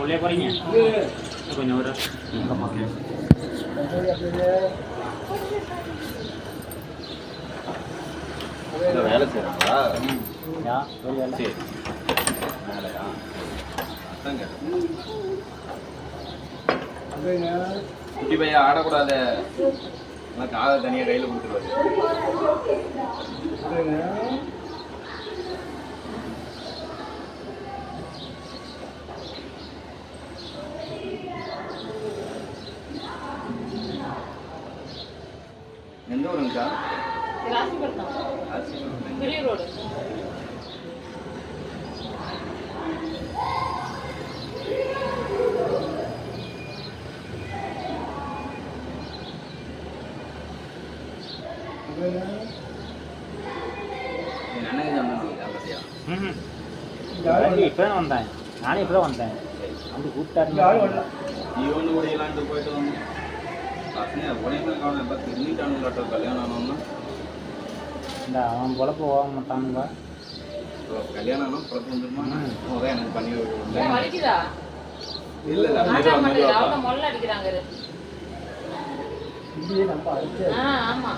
உள்ளே போறீங்க கொஞ்சம் ஒரு வேலை செய்யறாங்களா? சரி குட்டி பையன் ஆடக்கூடாது, காதை தனியாக கையில் கொடுத்துருவாரு. எந்த ஊருங்கக்கா? பெரிய ரோடு. இப்பதான் வந்தேன், நானே இப்பதான் வந்தேன். வந்து கூப்பிட்டாரு ஈவன் ஓடியலான்ட்டு போயிட்டு வந்தோம். பசங்க உடையமே காணும். இப்போ திரும்பிட்டானுங்களாட்ட கல்யாணம் ஆனோம்னா இந்த அவன் பொழப்பு போக மாட்டானுங்க. கல்யாணம் ஆனால் பொழப்பு வந்துருமா? அதான் எனக்கு பண்ணி வலிக்குதா? இல்லை இல்லை மொல்ல அடிக்கிறாங்க. ஆமா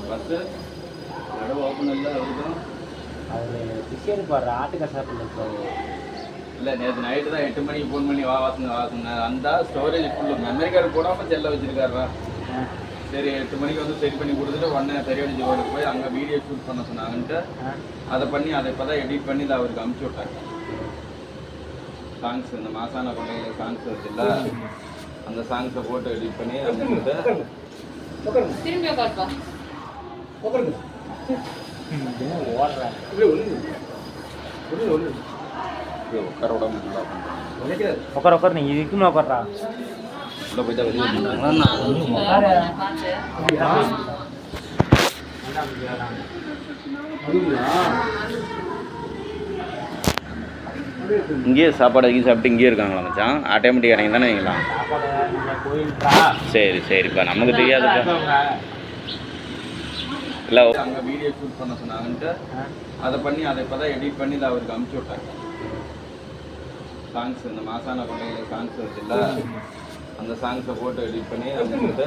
பஸ்ஸு நடுவு ஓப்பன் இல்லை. அவருக்கும் அவர் பிஸியாக பாடுற ஆட்டுக்கா சாப்பிட்றது இல்லை. நேற்று நைட்டு தான் 8 மணிக்கு ஃபோன் பண்ணி வாசுங்க அந்த ஸ்டோரேஜ் ஃபுல்லு மெமரி கார்டு போடாமல் செல்ல வச்சுருக்காருவா. சரி 8 மணிக்கு வந்து சரி பண்ணி கொடுத்துட்டு உடனே பெரியவடி ஜோடுக்கு போய் அங்கே வீடியோ ஷூட் பண்ண சொன்னாங்கன்ட்டு அதை பண்ணி அதை இப்போ தான் எடிட் பண்ணி அதை அவருக்கு அனுப்பிச்சி விட்டாங்க. சாங்ஸ் இந்த மாசான பண்டிகையில் சாங்ஸ் வச்சுல்ல, அந்த சாங்ஸை போட்டு எடிட் பண்ணி அனுப்பிச்சுட்டு திரும்பி உட்காருப்பா. ஓடுறேன் உட்கார விடாம உட்கார உட்கார நீங்கள் இதுக்குன்னு உட்காரா உள்ள போயிட்டா வெளியே இங்கேயே சாப்பாடு வாங்கி சாப்பிட்டு இங்கேயே இருக்காங்களா மச்சான்? ஆட்டோமேட்டிக் இறங்கி தானே வைங்களா? சரி சரிப்பா, நமக்கு தெரியாதுப்பா. இல்லை அங்கே வீடியோ ஷூட் பண்ண சொன்னாங்கன்ட்டு அதை பண்ணி அதை இப்போ தான் எடிட் பண்ணி அதை அவருக்கு அனுப்பிச்சி விட்டாங்க. சாங்ஸ் இந்த மாசான பண்டிகையில் சாங்ஸ் வச்சுல்ல, அந்த சாங்ஸை போட்டு எடிட் பண்ணி அனுப்பிச்சுட்டு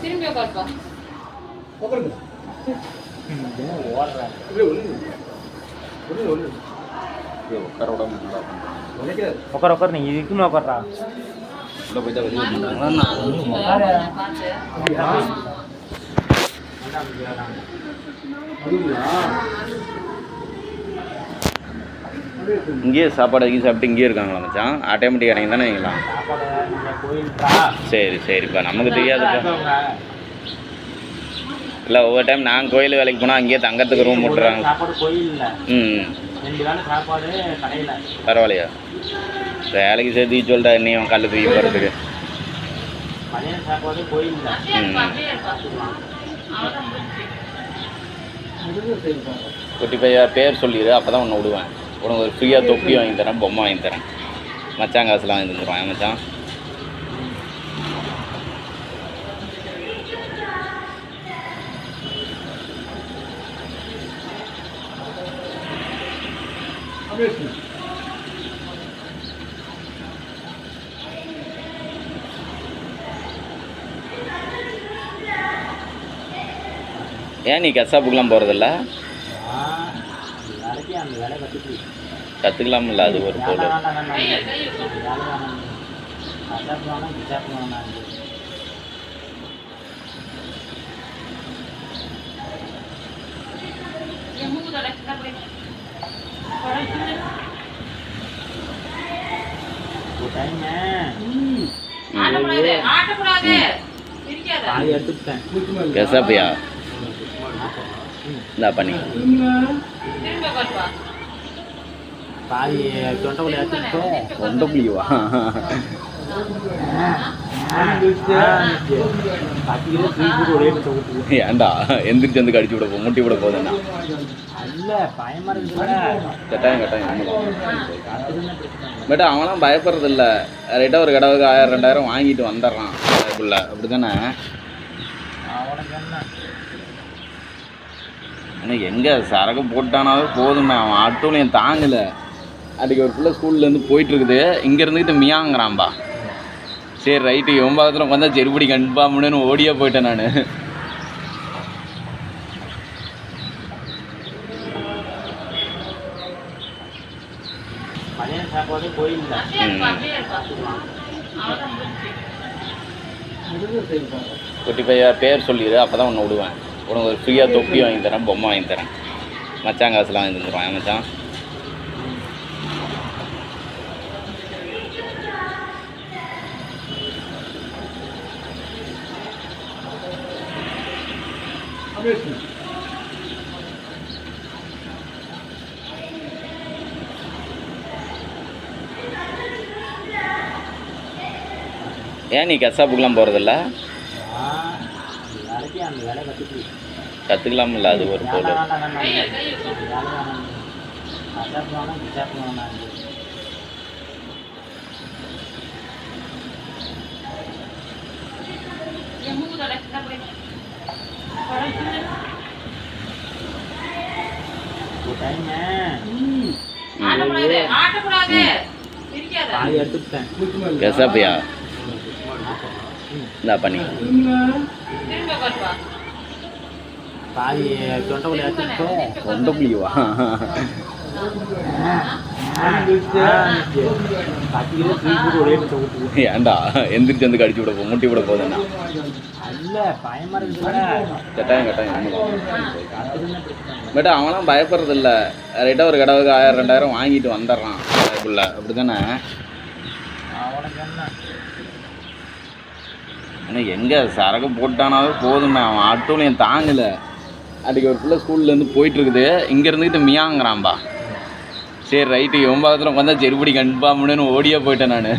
திரும்பி உட்காருப்பா. ஓடுறேன் உட்கார விடாம உட்கார உட்கார நீங்கள் இதுக்குன்னு உட்காரா உள்ள போயிட்டா வெளியே இங்கேயே சாப்பாடு வாங்கி சாப்பிட்டு இங்கேயே இருக்காங்களா மச்சான்? ஆட்டோமேட்டிக் இறங்கி தானே வைங்களா? சரி சரிப்பா, நமக்கு தெரியாதுப்பா. இல்லை ஒவ்வொரு டைம் நாங்கள் கோயில் வேலைக்கு போனால் அங்கேயே தங்கறதுக்கு ரூம் விட்டுறாங்க. பரவாயில்லையா? வேலைக்கு சேர்த்து சொல்லிட்டா இன்னும் கல் தூக்கி போகிறதுக்கு. குட்டி பையா பேர் சொல்லிடு, அப்போ தான் உன்னை விடுவேன். உனக்கு ஒரு ஃப்ரீயாக தொப்பி வாங்கி தரேன், பொம்மை வாங்கி தரேன். மச்சான் காசுலாம் வாங்கி தந்துடுவான் மச்சான். ஏன் நீ கசாப்புக்கெலாம் போகிறதில்ல? கற்றுக்கலாம்ல, அது ஒரு பொருள். கசாப்பியா இந்த பண்ணி பாதி தொண்டை தொண்டை புளிவா? ஏன்டா எந்திரிச்சு வந்து கடிச்சு விட போ முட்டி விட போதுண்ணா இல்ல பயமா இருக்குல்ல. கட்டாயம் பட் அவன்லாம் பயப்படுறது இல்லை ரைட்டாக ஒரு கடவுக்கு 1000 2000 வாங்கிட்டு வந்துடுறான் அதுக்குள்ள அப்படி தானே. அவனுக்கு என்ன ஆனால் எங்கே சரக்கு போட்டானாவே போதுமே அவன் ஆட்டோலையும் தாங்கலை. அன்றைக்கி ஒரு பிள்ளை ஸ்கூல்லேருந்து போயிட்டுருக்குது இங்கே இருந்துக்கிட்டு மியாங்கிறான்பா. சரி ரைட்டு இவன் பக்கத்தில் உட்காந்தா செருப்படி கன்ஃபார்ம்னு ஓடியே போயிட்டேன் நான். மதியம் சாப்பாடு கோயில்ல குட்டி பையா பேர் சொல்லிடு அப்போ தான் உன்னை விடுவேன். உனக்கு ஒரு ஃப்ரீயாக தொப்பி வாங்கி தரேன் பொம்மை வாங்கி தரேன். மச்சான் காசுலாம் வாங்கி தந்துடுவான் மச்சான். ஏன் நீ கசாப்புக்கெலாம் போகிறதில்ல? வேலைக்கு அந்த வேலை கற்றுக்கலாமில்ல அது ஒரு போடு. கசாப்பியா இந்தா பண்ணி பாதி தொண்டை எடுத்துட்டு தொண்டை புளிவா 10 கிலோ தூக்கி ஒரே ஊற்றி. ஏன்டா எந்திரிச்சு வந்து கடிச்சு விட போ முட்டி விட போதுண்ணா இல்ல பயமா இருக்குல்ல. கட்டாயம் பட் அவன்லாம் பயப்படுறது இல்லை ரைட்டாக ஒரு கடவுக்கு 1000 2000 வாங்கிட்டு வந்துடுறான் அதுக்குள்ள அப்படி தானே. அவனுக்கு என்ன ஆனால் எங்கே சரக்கு போட்டானாவே போதுமே அவன் ஆட்டோலையும் தாங்கலை. அன்றைக்கி ஒரு பிள்ளை ஸ்கூல்லேருந்து போயிட்டுருக்குது இங்கே இருந்துக்கிட்டு மியாங்கிறான்பா. சரி ரைட்டு இவன் பக்கத்தில் உட்காந்தா செருப்படி கன்ஃபார்ம்னு ஓடியே போயிட்டேன் நான்.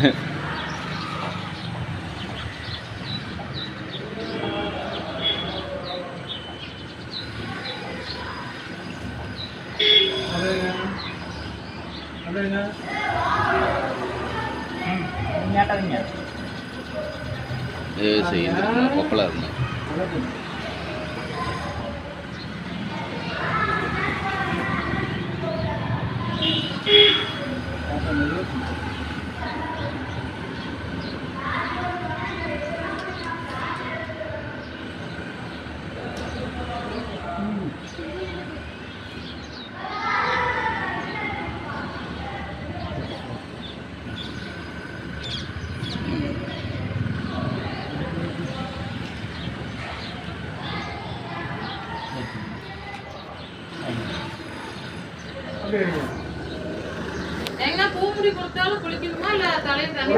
சரி கொப்பலாக இருந்தேன். எங்க பூமுடி கொடுத்தாலும் குளிக்கணுமா இல்ல தலையில தண்ணி